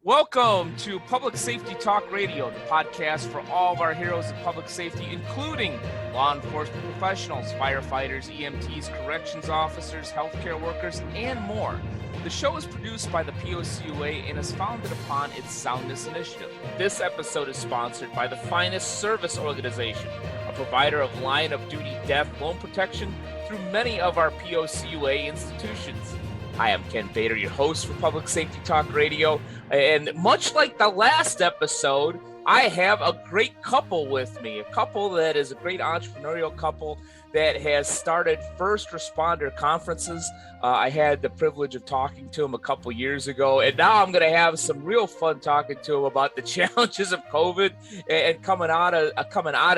Welcome to Public Safety Talk Radio, the podcast for all of our heroes of public safety, including law enforcement professionals, firefighters, EMTs, corrections officers, healthcare workers, and more. The show is produced by the POCUA and is founded upon its Soundness Initiative. This episode is sponsored by the Finest Service Organization, a provider of line of duty death loan protection through many of our POCUA institutions. Hi, I'm Ken Bader, your host for Public Safety Talk Radio. And much like the last episode, I have a great couple with me, a couple that is a great entrepreneurial couple that has started first responder conferences. I had the privilege of talking to them a couple years ago, and now I'm going to have some real fun talking to them about the challenges of COVID and coming out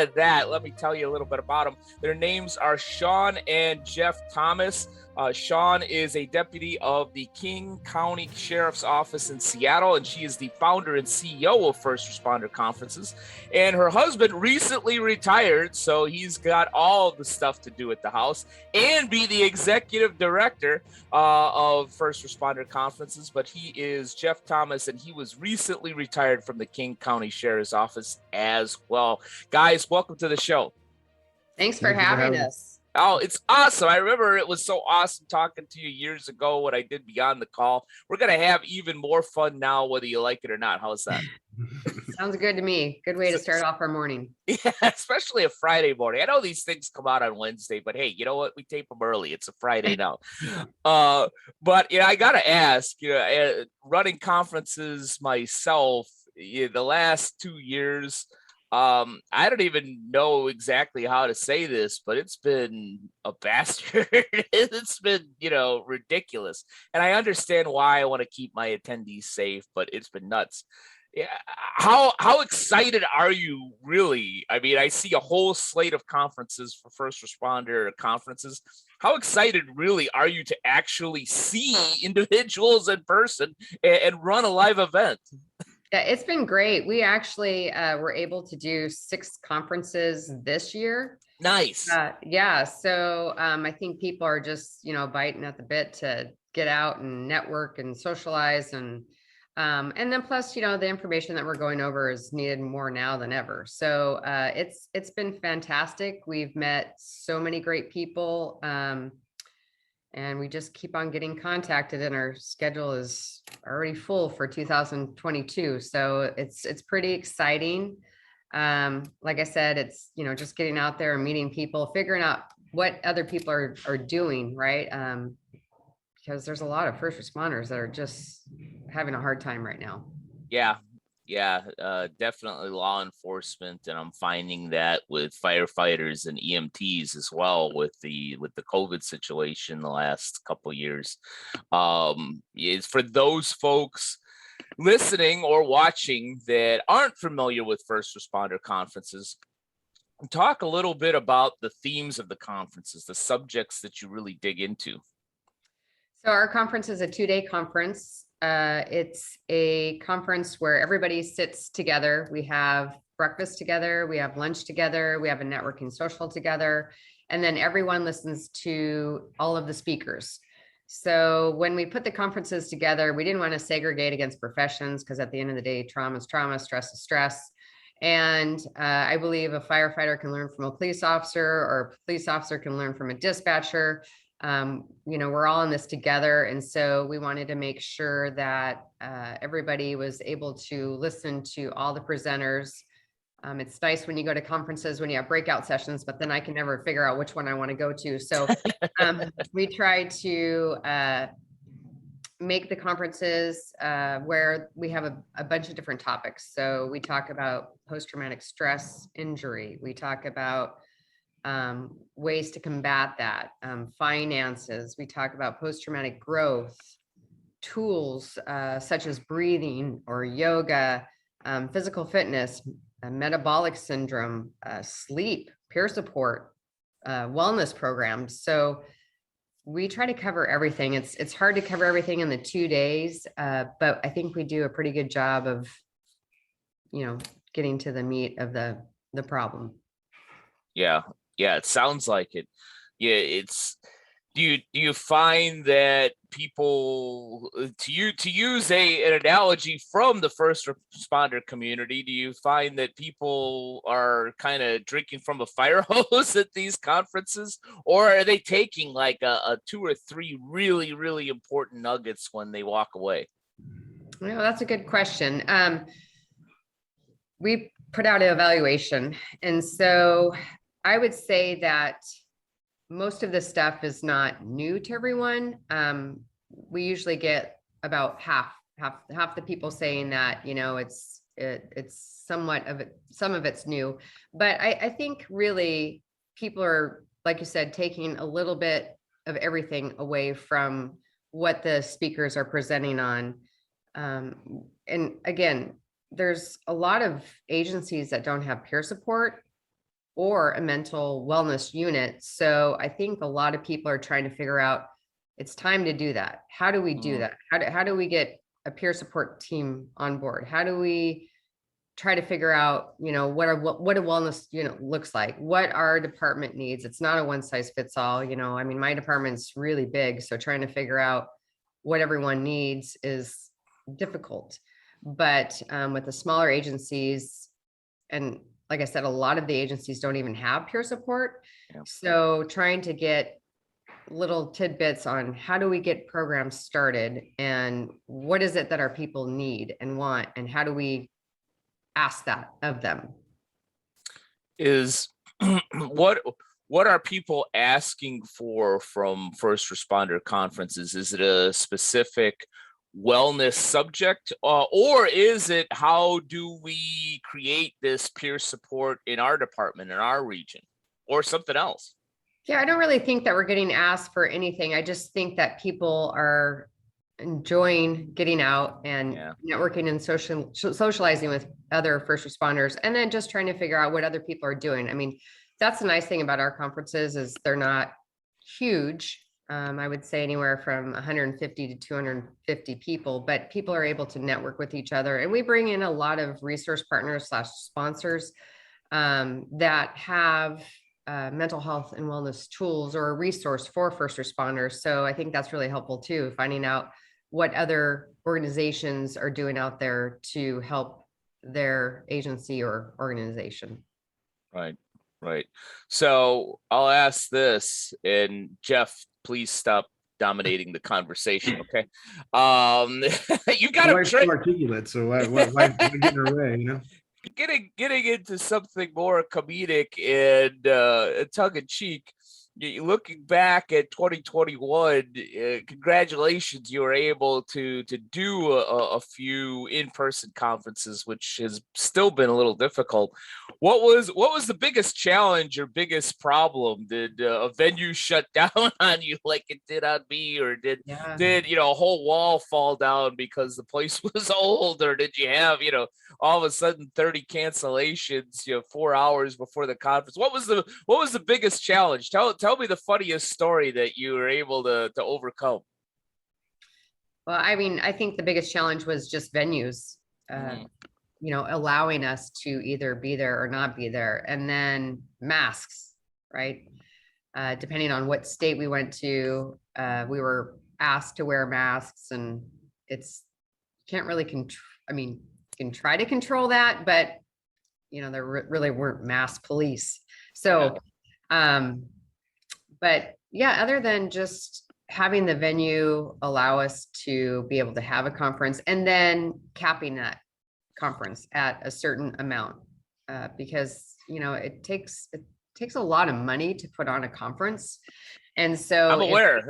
of that. Let me tell you a little bit about them. Their names are Sean and Jeff Thomas. Sean is a deputy of the King County Sheriff's Office in Seattle, and she is the founder and CEO of First Responder Conferences. And her husband recently retired, so he's got all the stuff to do at the house and be the executive director of First Responder Conferences. But he is Jeff Thomas, and he was recently retired from the King County Sheriff's Office as well. Guys, welcome to the show. Thanks for having us. Oh, it's awesome. I remember it was so awesome talking to you years ago when I did Beyond the Call. We're going to have even more fun now, whether you like it or not. How's that? Sounds good to me. Good way to start off our morning. Yeah, especially a Friday morning. I know these things come out on Wednesday, but hey, you know what? We tape them early. It's a Friday now. But I got to ask, running conferences myself, the last 2 years, I don't even know exactly how to say this, but it's been a bastard. It's been, ridiculous. And I understand why I want to keep my attendees safe, but it's been nuts. Yeah. How excited are you really? I mean, I see a whole slate of conferences for first responder conferences. How excited really are you to actually see individuals in person and run a live event? Yeah, it's been great. We actually were able to do 6 conferences this year. Nice. Yeah. So I think people are just, biting at the bit to get out and network and socialize. And then plus, the information that we're going over is needed more now than ever. So it's been fantastic. We've met so many great people. And we just keep on getting contacted, and our schedule is already full for 2022. So it's pretty exciting. Like I said, it's, just getting out there and meeting people, figuring out what other people are doing, right? Because there's a lot of first responders that are just having a hard time right now. Yeah, definitely law enforcement, and I'm finding that with firefighters and EMTs as well with the COVID situation the last couple of years. Is for those folks listening or watching that aren't familiar with first responder conferences, talk a little bit about the themes of the conferences, the subjects that you really dig into. So our conference is a 2-day conference. It's a conference where everybody sits together. We have breakfast together, we have lunch together, we have a networking social together, and then everyone listens to all of the speakers. So when we put the conferences together, we didn't want to segregate against professions, because at the end of the day, trauma is trauma, stress is stress. And I believe a firefighter can learn from a police officer, or a police officer can learn from a dispatcher. We're all in this together. And so we wanted to make sure that everybody was able to listen to all the presenters. It's nice when you go to conferences when you have breakout sessions, but then I can never figure out which one I want to go to. So we try to make the conferences where we have a bunch of different topics. So we talk about post-traumatic stress injury. We talk about ways to combat that, finances. We talk about post-traumatic growth, tools such as breathing or yoga, physical fitness, metabolic syndrome, sleep, peer support, wellness programs. So we try to cover everything. It's hard to cover everything in the 2 days, but I think we do a pretty good job of, getting to the meat of the problem. Yeah, it sounds like it. Yeah, it's Do you find that people, to use an analogy from the first responder community, do you find that people are kind of drinking from a fire hose at these conferences, or are they taking like a 2 or 3 really, really important nuggets when they walk away? Well, that's a good question. We put out an evaluation, and so I would say that most of this stuff is not new to everyone. We usually get about half the people saying that, it's somewhat of it, some of it's new, but I think really people are, like you said, taking a little bit of everything away from what the speakers are presenting on. And again, there's a lot of agencies that don't have peer support or a mental wellness unit. So I think a lot of people are trying to figure out, it's time to do that. How do we do that? How do we get a peer support team on board? How do we try to figure out, what a wellness unit looks like, what our department needs? It's not a one size fits all. I mean, my department's really big, so trying to figure out what everyone needs is difficult. But with the smaller agencies, and like I said, a lot of the agencies don't even have peer support. Yeah. So trying to get little tidbits on how do we get programs started, and what is it that our people need and want, and how do we ask that of them? Is what are people asking for from first responder conferences? Is it a specific wellness subject, or is it how do we create this peer support in our department, in our region, or something else? Yeah, I don't really think that we're getting asked for anything. I just think that people are enjoying getting out and networking and socializing with other first responders, and then just trying to figure out what other people are doing. I mean, that's the nice thing about our conferences is they're not huge. I would say anywhere from 150 to 250 people, but people are able to network with each other. And we bring in a lot of resource partners / sponsors that have mental health and wellness tools or a resource for first responders. So I think that's really helpful too, finding out what other organizations are doing out there to help their agency or organization. Right. So I'll ask this, and Jeff, please stop dominating the conversation. Okay. You got to articulate, so why get in her way, Getting into something more comedic and tongue in cheek. Looking back at 2021, congratulations, you were able to do a few in-person conferences, which has still been a little difficult. What was the biggest challenge or biggest problem? Did a venue shut down on you like it did on me, or did a whole wall fall down because the place was old, or did you have all of a sudden 30 cancellations 4 hours before the conference? What was the biggest challenge? Tell me the funniest story that you were able to overcome. Well, I mean, I think the biggest challenge was just venues, allowing us to either be there or not be there. And then masks, right? Depending on what state we went to, we were asked to wear masks, and can't really you can try to control that, but there really weren't mask police. So, but yeah, other than just having the venue allow us to be able to have a conference, and then capping that conference at a certain amount, because it takes a lot of money to put on a conference. And so I'm aware.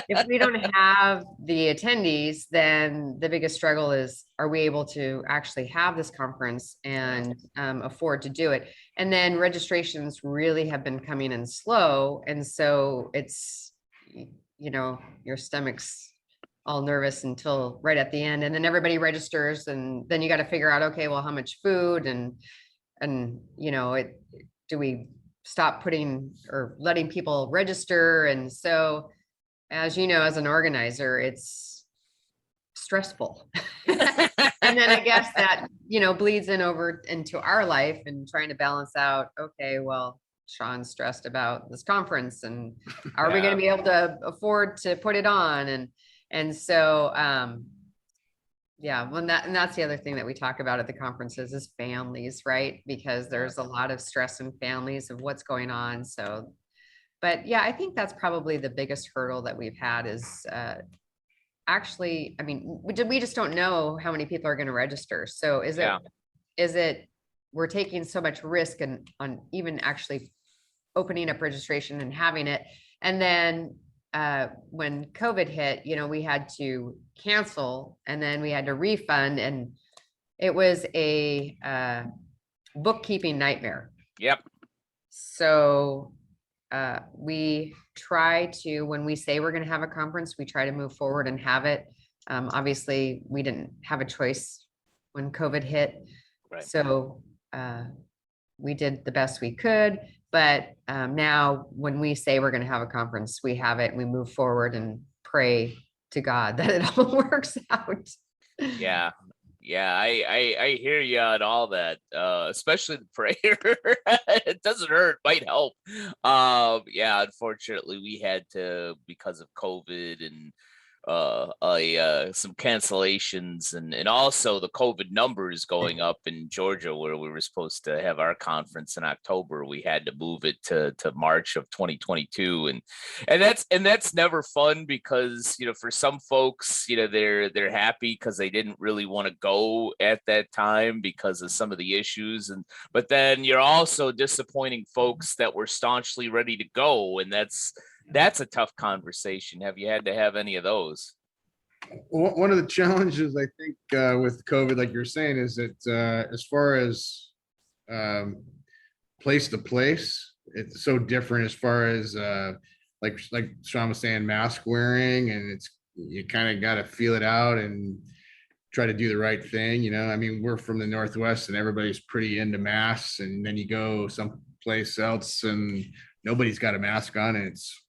If we don't have the attendees, then the biggest struggle is, are we able to actually have this conference and afford to do it? And then registrations really have been coming in slow. And so it's, your stomach's all nervous until right at the end. And then everybody registers, and then you got to figure out, okay, well, how much food and do we stop putting or letting people register? And so, as you know, as an organizer, it's stressful. And then I guess that, bleeds in over into our life, and trying to balance out, okay, well, Sean's stressed about this conference and are we going to be able to afford to put it on? And so, yeah, well, and that's the other thing that we talk about at the conferences is families, right? Because there's a lot of stress in families of what's going on. So, but yeah, I think that's probably the biggest hurdle that we've had is, actually, I mean, we just don't know how many people are going to register. So is it, we're taking so much risk and on even actually opening up registration and having it. And then when COVID hit, we had to cancel and then we had to refund, and it was a bookkeeping nightmare. Yep. So we try to, when we say we're going to have a conference, we try to move forward and have it. Obviously, we didn't have a choice when COVID hit. Right. So we did the best we could. But now when we say we're going to have a conference, we have it, and we move forward and pray to God that it all works out. Yeah. Yeah, I hear you on all that, especially the prayer. It doesn't hurt, might help. Yeah, unfortunately, we had to, because of COVID and some cancellations and also the COVID numbers going up in Georgia, where we were supposed to have our conference in October. We had to move it to March of 2022, and that's never fun because for some folks they're happy because they didn't really want to go at that time because of some of the issues, but then you're also disappointing folks that were staunchly ready to go, and that's a tough conversation. Have you had to have any of those? One of the challenges I think with COVID, like you're saying, is that as far as place to place, it's so different as far as like Sean was saying, mask wearing, and you kind of got to feel it out and try to do the right thing. I mean, we're from the Northwest and everybody's pretty into masks, and then you go someplace else and nobody's got a mask on, and it's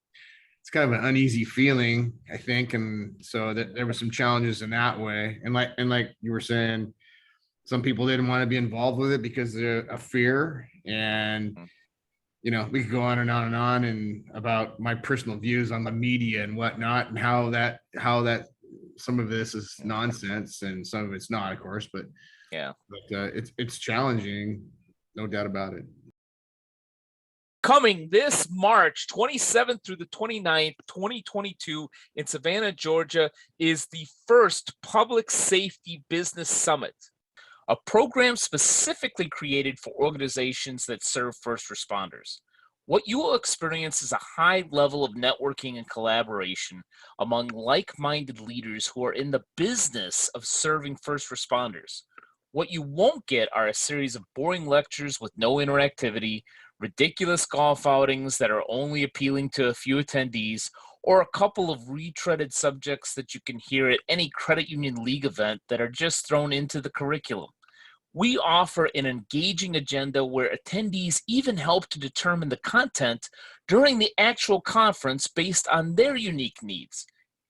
kind of an uneasy feeling, I think. And so that there were some challenges in that way. And like you were saying, some people didn't want to be involved with it because of fear. And, we could go on and on and on and about my personal views on the media and whatnot, and how that some of this is nonsense and some of it's not, of course, but it's challenging, no doubt about it. Coming this March 27th through the 29th, 2022 in Savannah, Georgia, is the first Public Safety Business Summit, a program specifically created for organizations that serve first responders. What you will experience is a high level of networking and collaboration among like-minded leaders who are in the business of serving first responders. What you won't get are a series of boring lectures with no interactivity, ridiculous golf outings that are only appealing to a few attendees, or a couple of retreaded subjects that you can hear at any credit union league event that are just thrown into the curriculum. We offer an engaging agenda where attendees even help to determine the content during the actual conference based on their unique needs.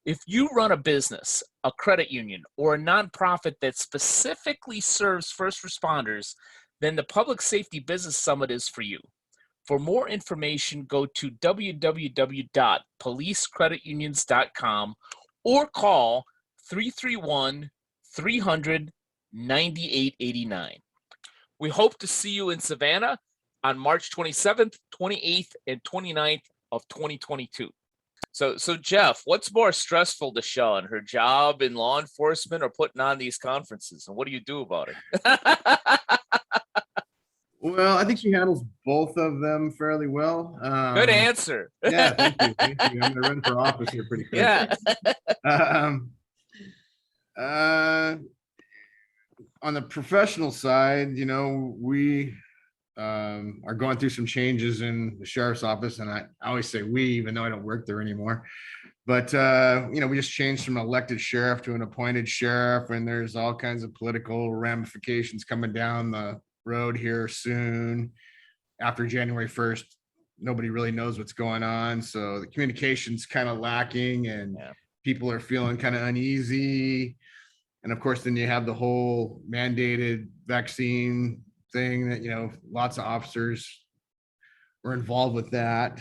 If you run a business, a credit union, or a nonprofit that specifically serves first responders, then the Public Safety Business Summit is for you. For more information, go to www.policecreditunions.com or call 331-300-9889. We hope to see you in Savannah on March 27th, 28th, and 29th of 2022. So Jeff, what's more stressful to Sean, her job in law enforcement or putting on these conferences? And what do you do about it? Well, I think she handles both of them fairly well. Good answer. Yeah, thank you. Thank you. I'm gonna run for office here pretty quick. Yeah. On the professional side, we are going through some changes in the sheriff's office, and I always say we, even though I don't work there anymore. But we just changed from an elected sheriff to an appointed sheriff, and there's all kinds of political ramifications coming down the road here soon. After January 1st, nobody really knows what's going on, so the communication's kind of lacking, and people are feeling kind of uneasy. And of course, then you have the whole mandated vaccine thing that lots of officers we're involved with that.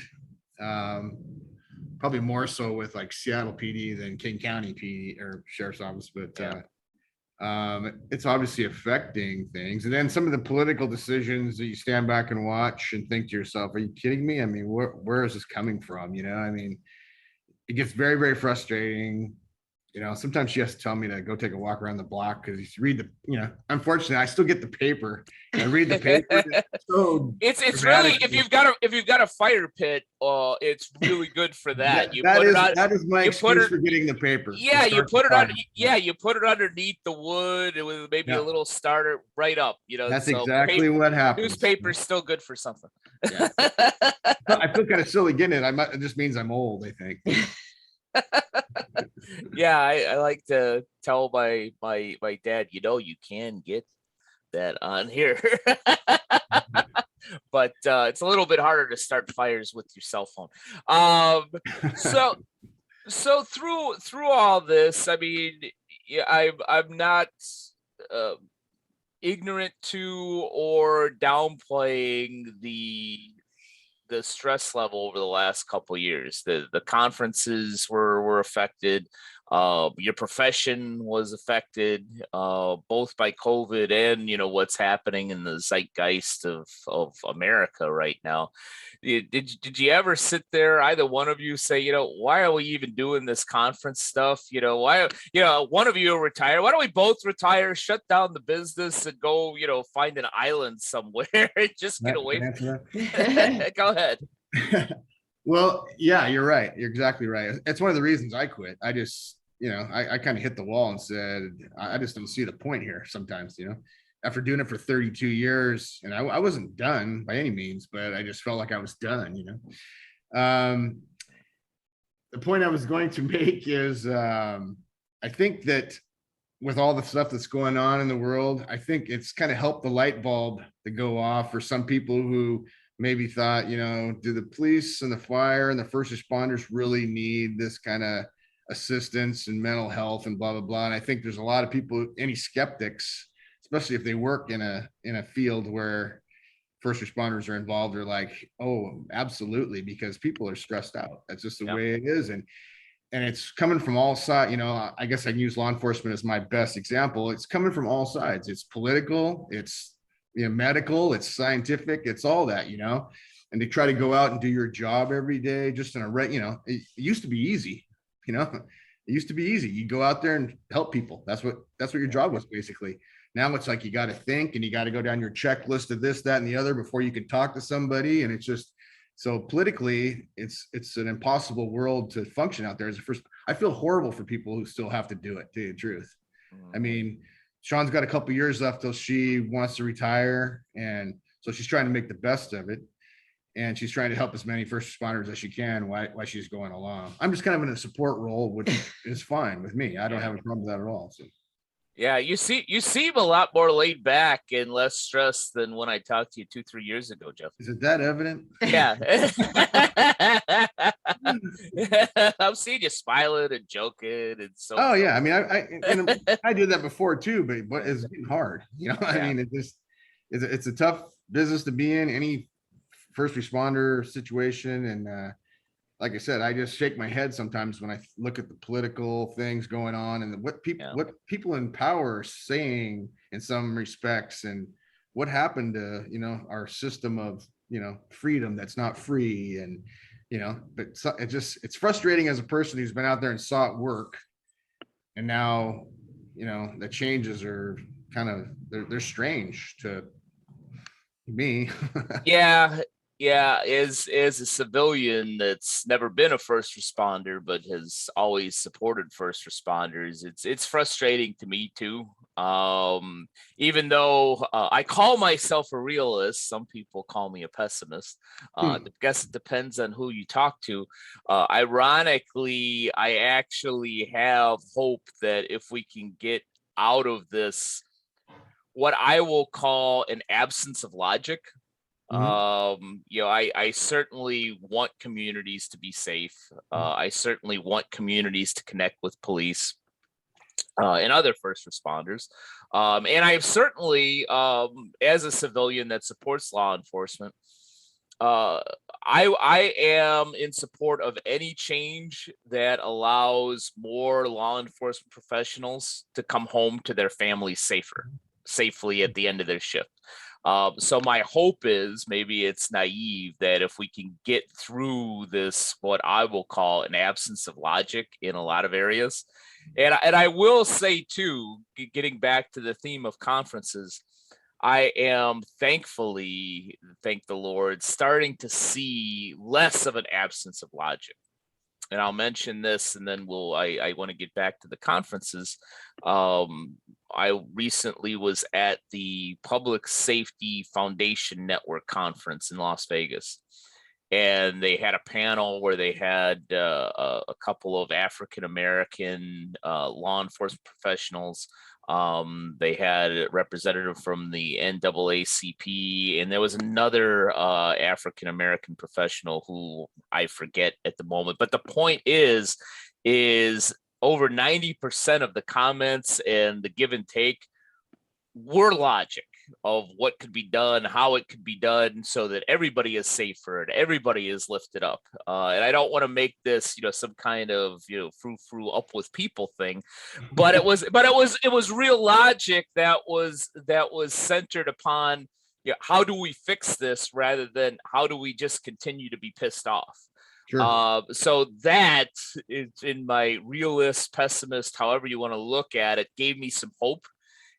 Probably more so with like Seattle PD than King County PD or Sheriff's Office, but it's obviously affecting things. And then some of the political decisions that you stand back and watch and think to yourself, are you kidding me? I mean, where is this coming from? I mean, it gets very, very frustrating. Sometimes she has to tell me to go take a walk around the block because you read unfortunately, I still get the paper. And I read the paper. It's really, if you've got a fire pit, it's really good for that. That is my excuse for getting the paper. Yeah, you put it underneath the wood with maybe a little starter right up. That's exactly what happens. Newspaper's still good for something. Yeah. I feel kind of silly getting it. It just means I'm old, I think. Yeah, I like to tell my dad, you can get that on here. But it's a little bit harder to start fires with your cell phone. So through all this, I mean, I'm not ignorant to or downplaying the stress level over the last couple of years. The conferences were affected. Your profession was affected both by COVID and what's happening in the zeitgeist of America right now. Did you ever sit there, either one of you, say, why are we even doing this conference stuff? Why one of you will retire? Why don't we both retire, shut down the business, and go find an island somewhere and just get away from it? Go ahead. Well, yeah, you're right. You're exactly right. It's one of the reasons I quit. I just, I kind of hit the wall and said, I just don't see the point here sometimes, after doing it for 32 years. And I wasn't done by any means, but I just felt like I was done, The point I was going to make is I think that with all the stuff that's going on in the world, I think it's kind of helped the light bulb to go off for some people who maybe thought, do the police and the fire and the first responders really need this kind of assistance and mental health and blah, blah, blah. And I think there's a lot of people, any skeptics, especially if they work in a field where first responders are involved, are like, oh, absolutely, because people are stressed out. That's just the way it is. And it's coming from all sides. I guess I can use law enforcement as my best example. It's coming from all sides. It's political, it's medical, it's scientific, it's all that, and to try to go out and do your job every day, just in it used to be easy, it used to be easy. You go out there and help people. That's what your job was basically. Now it's like, you got to think and you got to go down your checklist of this, that, and the other before you can talk to somebody. And it's just, so politically, it's an impossible world to function out there. I feel horrible for people who still have to do it, to tell you the truth. I mean, Sean's got a couple of years left till she wants to retire. And so she's trying to make the best of it. And she's trying to help as many first responders as she can while she's going along. I'm just kind of in a support role, which is fine with me. I don't have a problem with that at all. So. Yeah, you seem a lot more laid back and less stressed than when I talked to you 2-3 years ago, Jeff. Is it that evident? Yeah. I'm seeing you smiling and joking and so. Oh yeah, I mean, I did that before too, but it's getting hard. I mean, it's a tough business to be in, any first responder situation, and like I said, I just shake my head sometimes when I look at the political things going on and what people in power are saying in some respects, and what happened to our system of freedom that's not free. And but it's frustrating as a person who's been out there and sought work, and now the changes are kind of they're strange to me. Yeah, as a civilian that's never been a first responder but has always supported first responders, it's frustrating to me too. Even though I call myself a realist, some people call me a pessimist. I guess it depends on who you talk to. Ironically, I actually have hope that if we can get out of this, what I will call an absence of logic. I certainly want communities to be safe. I certainly want communities to connect with police and other first responders. And I have certainly, as a civilian that supports law enforcement, I am in support of any change that allows more law enforcement professionals to come home to their families safely at the end of their shift. So my hope is, maybe it's naive, that if we can get through this, what I will call an absence of logic in a lot of areas. And I will say too, getting back to the theme of conferences, I am thankfully, thank the Lord, starting to see less of an absence of logic. And I'll mention this, and then I want to get back to the conferences. I recently was at the Public Safety Foundation Network conference in Las Vegas, and they had a panel where they had a couple of African American law enforcement professionals. They had a representative from the NAACP, and there was another African American professional who I forget at the moment. But the point is over 90% of the comments and the give and take were logic of what could be done, how it could be done, so that everybody is safer and everybody is lifted up. And I don't want to make this, some kind of, frou up with people thing, but it was real logic that was centered upon, how do we fix this rather than how do we just continue to be pissed off. Sure. So that is, in my realist, pessimist, however you want to look at it, gave me some hope.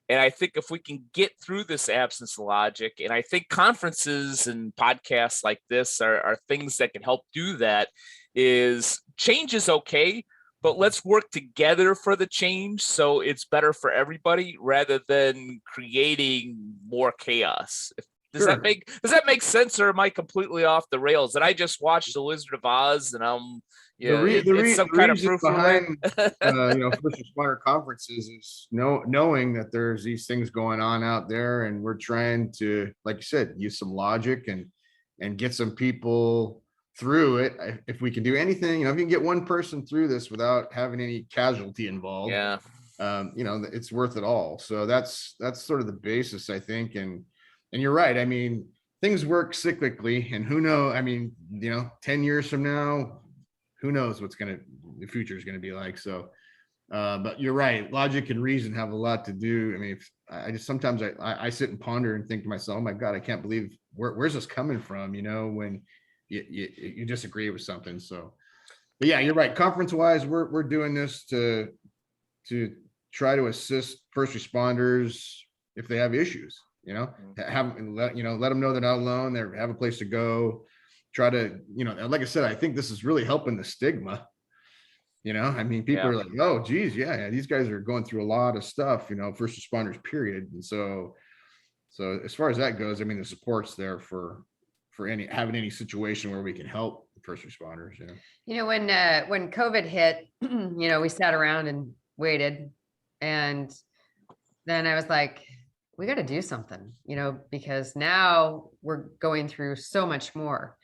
And I think if we can get through this absence of logic, and I think conferences and podcasts like this are things that can help do that, is change is okay, but let's work together for the change so it's better for everybody rather than creating more chaos. Does Sure. that make sense, or am I completely off the rails? And I just watched The Wizard of Oz, and I'm it's some kind of reason proof behind first responder conferences is knowing that there's these things going on out there, and we're trying to, like you said, use some logic and get some people through it. If we can do anything, if you can get one person through this without having any casualty involved, Yeah. it's worth it all. So that's sort of the basis, I think. And you're right. I mean, things work cyclically, and who knows? I mean, 10 years from now, who knows the future is going to be like. So, but you're right. Logic and reason have a lot to do. I mean, sometimes I sit and ponder and think to myself, oh my God, I can't believe where's this coming from? When you disagree with something. So, but yeah, you're right. Conference wise, we're doing this to try to assist first responders if they have issues. Let them know they're not alone. They have a place to go. Try to, like I said, I think this is really helping the stigma. I mean, people are like, oh, geez, yeah, these guys are going through a lot of stuff, first responders, period. And so as far as that goes, I mean, the support's there for having any situation where we can help first responders. When COVID hit, we sat around and waited, and then I was like, we got to do something, because now we're going through so much more.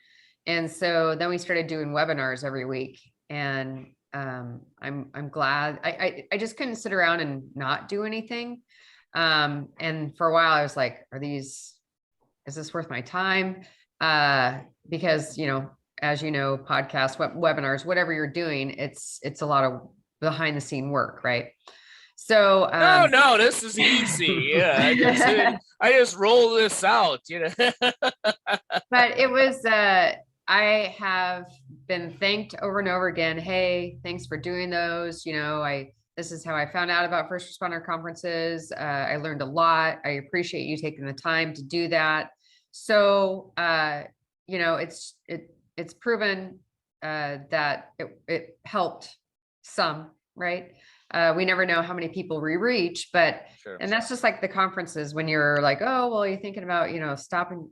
And so then we started doing webinars every week, and I'm glad. I just couldn't sit around and not do anything. And for a while I was like, is this worth my time? Because, as podcasts, webinars, whatever you're doing, it's a lot of behind the scene work, right? So no, this is easy. Yeah, I just roll this out, But it was I have been thanked over and over again. Hey, thanks for doing those. This is how I found out about first responder conferences. I learned a lot. I appreciate you taking the time to do that. So it's proven that it helped some, right? We never know how many people we reach, but, Sure. And that's just like the conferences when you're like, oh, well, you're thinking about, stopping,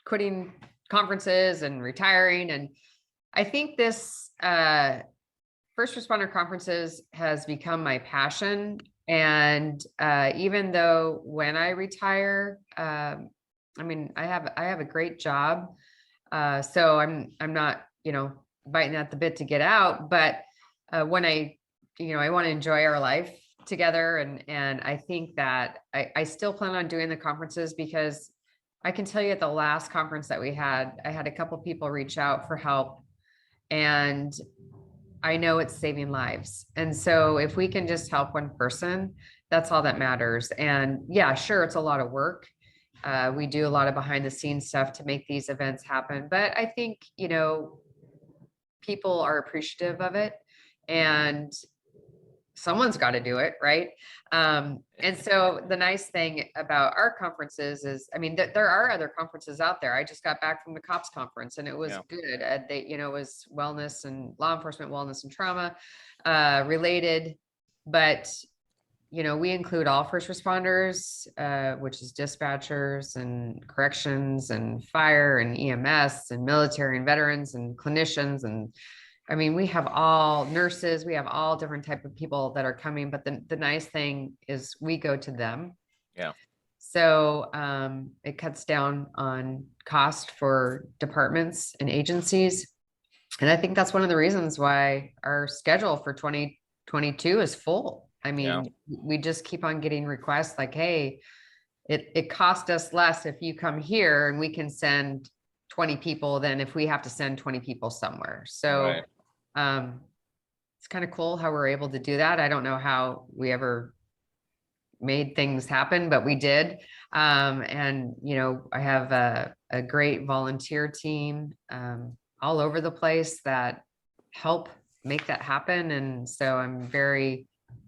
quitting conferences and retiring. And I think this first responder conferences has become my passion. And even though when I retire, I have a great job. So I'm not, biting at the bit to get out, but when I want to enjoy our life together. And I think that I still plan on doing the conferences because I can tell you at the last conference that we had, I had a couple people reach out for help, and I know it's saving lives. And so if we can just help one person, that's all that matters. And yeah, sure, it's a lot of work. We do a lot of behind the scenes stuff to make these events happen, but I think, people are appreciative of it, and someone's got to do it, right? And so the nice thing about our conferences is, I mean, there are other conferences out there. I just got back from the COPS conference, and it was good. It was wellness and law enforcement, wellness and trauma related, but we include all first responders, which is dispatchers and corrections and fire and EMS and military and veterans and clinicians. And I mean, we have all nurses, we have all different type of people that are coming, but the nice thing is we go to them. Yeah. So it cuts down on cost for departments and agencies. And I think that's one of the reasons why our schedule for 2022 is full. I mean, we just keep on getting requests like, hey, it cost us less if you come here and we can send 20 people than if we have to send 20 people somewhere. So it's kind of cool how we're able to do that. I don't know how we ever made things happen, but we did. And, I have a great volunteer team all over the place that help make that happen. And so I'm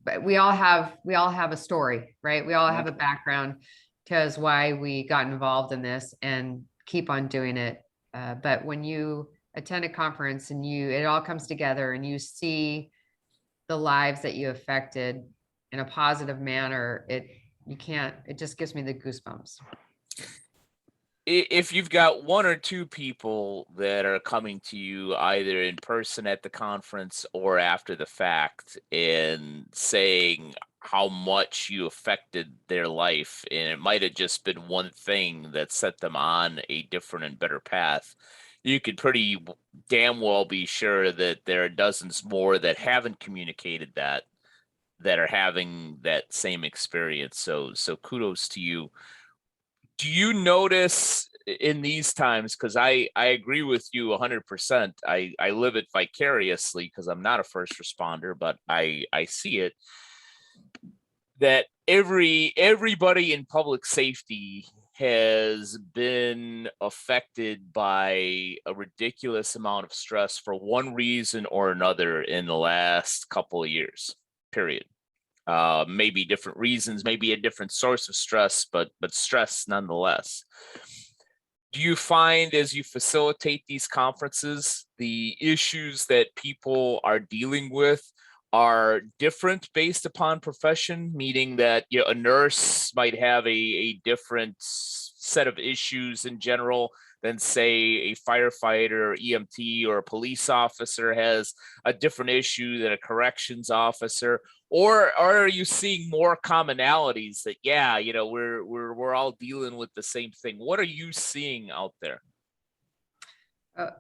but we all have a story, right? We all have a background because why we got involved in this and keep on doing it. But when you attend a conference and it all comes together and you see the lives that you affected in a positive manner, it just gives me the goosebumps. If you've got one or two people that are coming to you either in person at the conference or after the fact and saying how much you affected their life, and it might have just been one thing that set them on a different and better path, you could pretty damn well be sure that there are dozens more that haven't communicated that are having that same experience. So kudos to you. Do you notice in these times, because I agree with you 100%, I live it vicariously because I'm not a first responder, but I see it, that everybody in public safety has been affected by a ridiculous amount of stress for one reason or another in the last couple of years, period. Maybe different reasons, maybe a different source of stress, but stress nonetheless. Do you find as you facilitate these conferences, the issues that people are dealing with are different based upon profession, meaning that a nurse might have a different set of issues in general than, say, a firefighter or EMT, or a police officer has a different issue than a corrections officer? Or are you seeing more commonalities that, we're all dealing with the same thing? What are you seeing out there?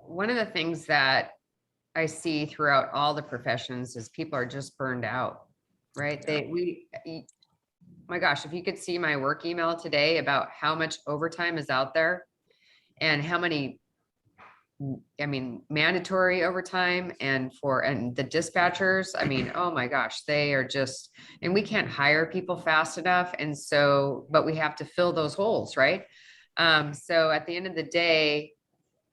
One of the things that I see throughout all the professions is people are just burned out, right? My gosh, if you could see my work email today about how much overtime is out there and how many, mandatory overtime and the dispatchers, oh my gosh, they are just, and we can't hire people fast enough. And so, but we have to fill those holes, right? So at the end of the day,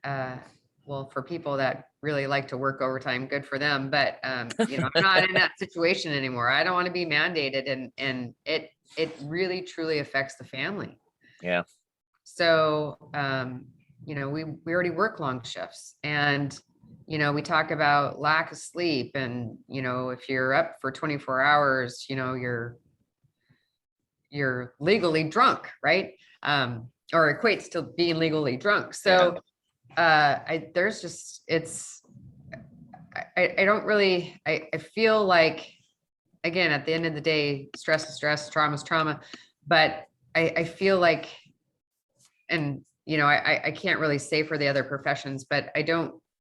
well, for people that really like to work overtime, good for them. But, I'm not in that situation anymore. I don't want to be mandated, and it really, truly affects the family. Yeah. So, we already work long shifts, and, we talk about lack of sleep, and, if you're up for 24 hours, you're legally drunk, right? Or equates to being legally drunk. So, I feel like, again, at the end of the day, stress is stress, trauma is trauma, but I feel like, and, I can't really say for the other professions, but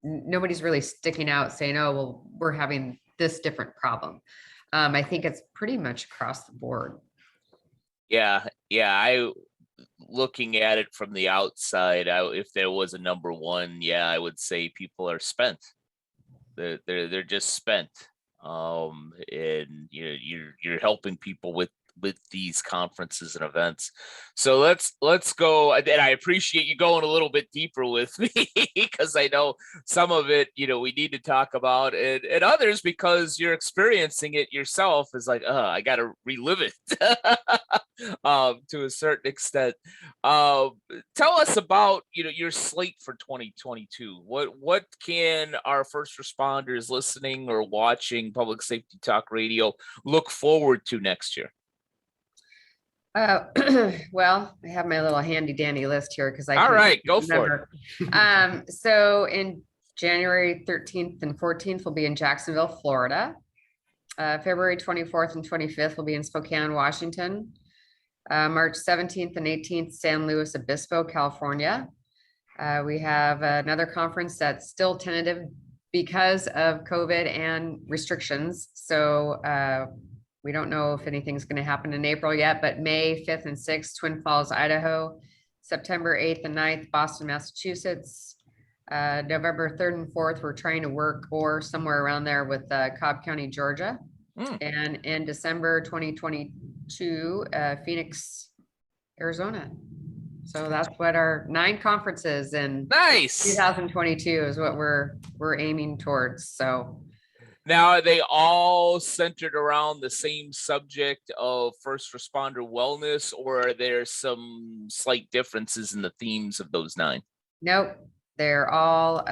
nobody's really sticking out saying, oh, well, we're having this different problem. I think it's pretty much across the board. Yeah. looking at it from the outside, if there was a number one, yeah, I would say people are spent. They're just spent. And you're helping people with these conferences and events. So let's go. And I appreciate you going a little bit deeper with me because I know some of it, we need to talk about, and others because you're experiencing it yourself is like, I got to relive it to a certain extent. Tell us about, your slate for 2022. What can our first responders listening or watching Public Safety Talk Radio look forward to next year? Well, I have my little handy dandy list here because All right, go for it. So in January 13th and 14th, we'll be in Jacksonville, Florida. February 24th and 25th will be in Spokane, Washington. March 17th and 18th, San Luis Obispo, California. We have another conference that's still tentative because of COVID and restrictions. So we don't know if anything's going to happen in April yet, but May 5th and 6th, Twin Falls, Idaho. September 8th and 9th, Boston, Massachusetts. November 3rd and 4th, we're trying to work or somewhere around there with Cobb County, Georgia. And in December 2022, Phoenix, Arizona. So that's what our 9 conferences in Nice 2022 is what we're aiming towards. So now, are they all centered around the same subject of first responder wellness, or are there some slight differences in the themes of those 9? nope, they're all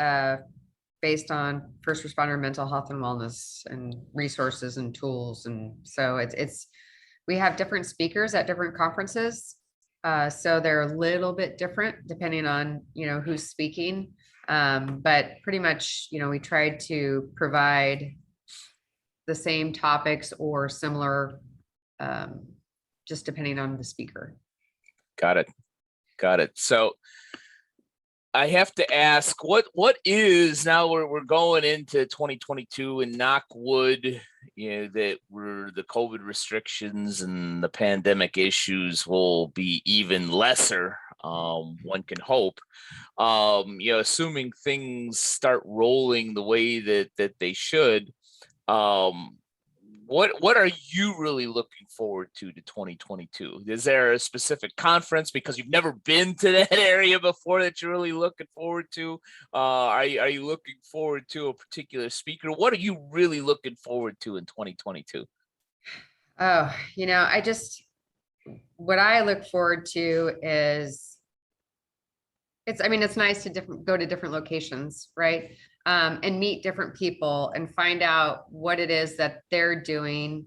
based on first responder mental health and wellness and resources and tools. And so we have different speakers at different conferences. So they're a little bit different depending on, who's speaking. But pretty much, we tried to provide the same topics or similar, just depending on the speaker. Got it. So I have to ask, what is, now we're going into 2022 and knock wood, that the COVID restrictions and the pandemic issues will be even lesser. One can hope, assuming things start rolling the way that they should. What are you really looking forward to 2022? Is there a specific conference because you've never been to that area before that you're really looking forward to? Are you looking forward to a particular speaker? What are you really looking forward to in 2022? Oh, what I look forward to is it's nice to go to different locations, right? And meet different people and find out what it is that they're doing.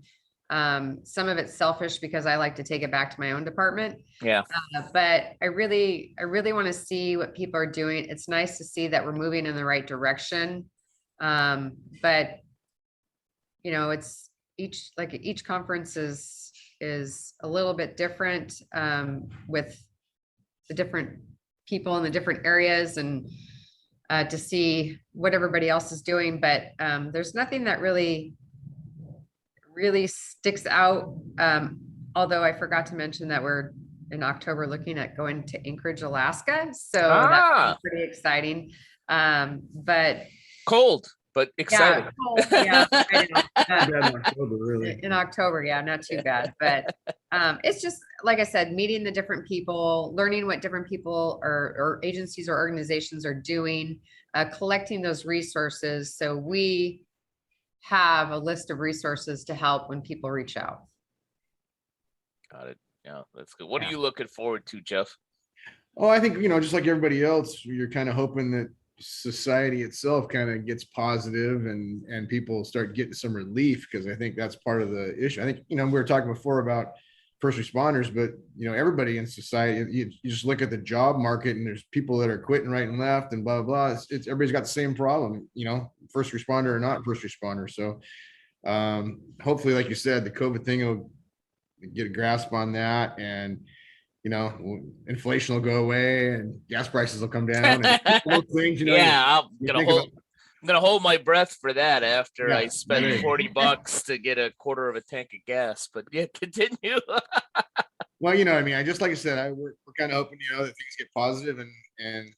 Some of it's selfish because I like to take it back to my own department. Yeah. But I really want to see what people are doing. It's nice to see that we're moving in the right direction. But it's each conference is a little bit different, with the different people in the different areas and to see what everybody else is doing. But there's nothing that really sticks out. Although I forgot to mention that we're in October looking at going to Anchorage, Alaska. So that's pretty exciting. But cold, but exciting. Yeah, I know. In October, really. In October, yeah, not too bad. But it's just, like I said, meeting the different people, learning what different people or agencies or organizations are doing, collecting those resources. So we have a list of resources to help when people reach out. Got it. Yeah, that's good. What are you looking forward to, Jeff? Oh, I think, just like everybody else, you're kind of hoping that society itself kind of gets positive and people start getting some relief, because I think that's part of the issue. I think, we were talking before about first responders, but everybody in society, you just look at the job market and there's people that are quitting right and left and blah, blah, blah. It's everybody's got the same problem, first responder or not first responder. So hopefully, like you said, the COVID thing will get a grasp on that, and inflation will go away and gas prices will come down. And those things, yeah, I'm gonna hold my breath for that after I spend $40 to get a quarter of a tank of gas. But yeah, continue. Well, I just like I said, we're we're kind of hoping, that things get positive, and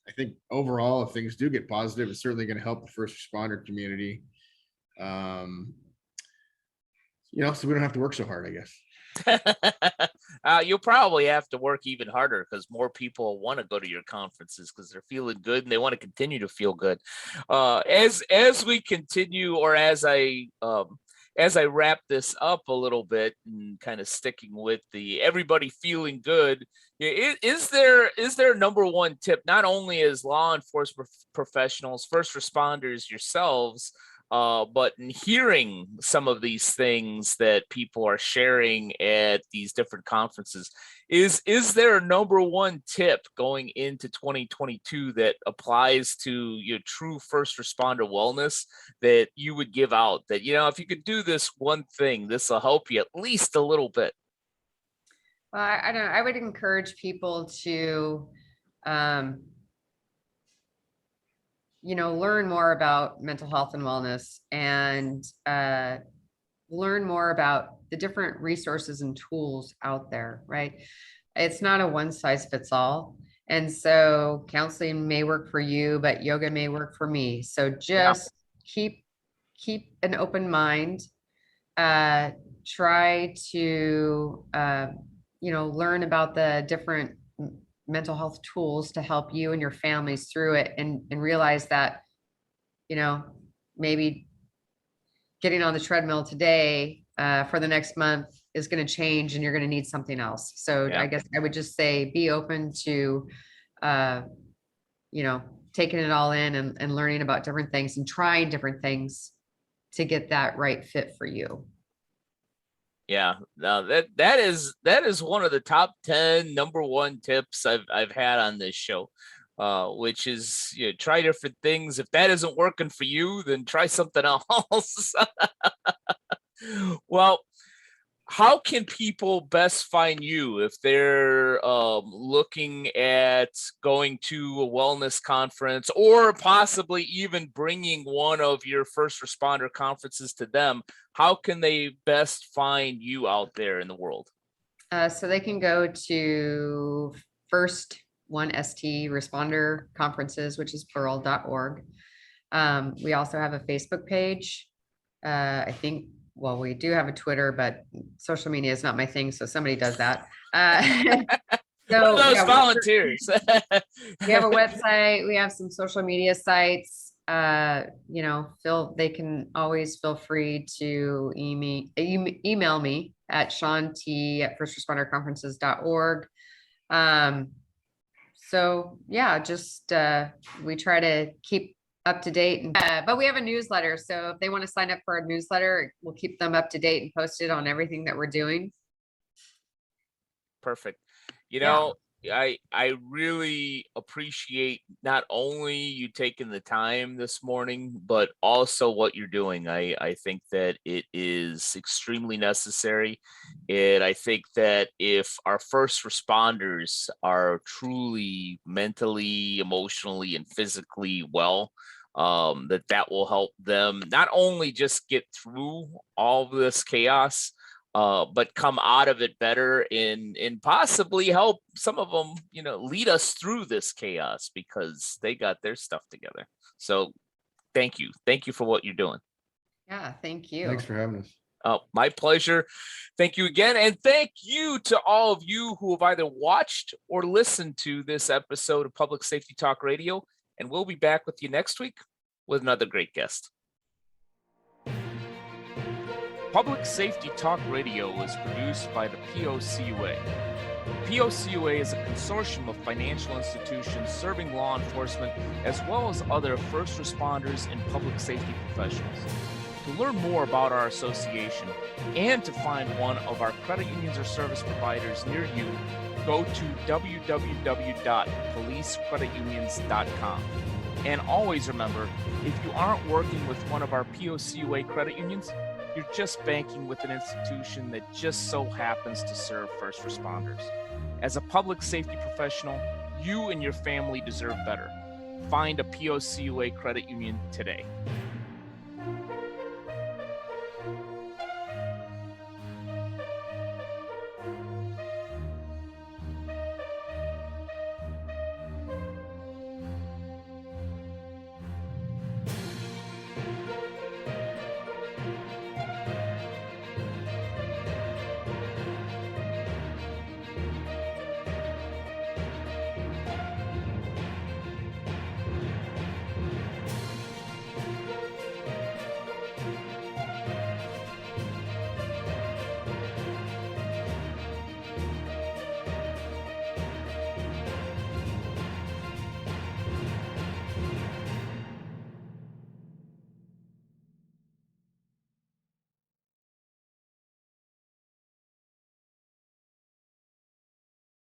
I think overall, if things do get positive, it's certainly going to help the first responder community. So we don't have to work so hard, I guess. You'll probably have to work even harder because more people want to go to your conferences because they're feeling good and they want to continue to feel good. As we continue, or as I wrap this up a little bit and kind of sticking with the everybody feeling good, is there a number one tip, not only as law enforcement professionals, first responders yourselves, but in hearing some of these things that people are sharing at these different conferences, is there a number one tip going into 2022 that applies to your true first responder wellness that you would give out, that, if you could do this one thing, this will help you at least a little bit? Well, I don't know. I would encourage people to, learn more about mental health and wellness, and learn more about the different resources and tools out there, right? It's not a one size fits all. And so counseling may work for you, but yoga may work for me. So just keep an open mind. Try to, learn about the different mental health tools to help you and your families through it, and realize that, maybe getting on the treadmill today for the next month is going to change and you're going to need something else. So I guess I would just say, be open to, taking it all in and learning about different things and trying different things to get that right fit for you. Yeah, no, that is one of the top 10 number one tips I've had on this show, which is, try different things. If that isn't working for you, then try something else. Well, how can people best find you if they're looking at going to a wellness conference, or possibly even bringing one of your first responder conferences to them? How can they best find you out there in the world? So they can go to First One ST Responder Conferences, which is plural.org. We also have a Facebook page. I think, well, we do have a Twitter, but social media is not my thing, so somebody does that. So those volunteers. We have a website. We have some social media sites. They can always feel free to email me at SeanT@firstresponder.conferences.org. We try to keep up to date, but we have a newsletter. So if they want to sign up for our newsletter, we'll keep them up to date and posted on everything that we're doing. Perfect. I really appreciate not only you taking the time this morning, but also what you're doing. I think that it is extremely necessary. And I think that if our first responders are truly mentally, emotionally, and physically well, that will help them not only just get through all this chaos, but come out of it better, and possibly help some of them, lead us through this chaos because they got their stuff together. So thank you. Thank you for what you're doing. Yeah, thank you. Thanks for having us. My pleasure. Thank you again. And thank you to all of you who have either watched or listened to this episode of Public Safety Talk Radio. And we'll be back with you next week with another great guest. Public Safety Talk Radio is produced by the POCUA. The POCUA is a consortium of financial institutions serving law enforcement as well as other first responders and public safety professionals. To learn more about our association and to find one of our credit unions or service providers near you, go to www.policecreditunions.com. And always remember, if you aren't working with one of our POCUA credit unions, you're just banking with an institution that just so happens to serve first responders. As a public safety professional, you and your family deserve better. Find a POCUA credit union today.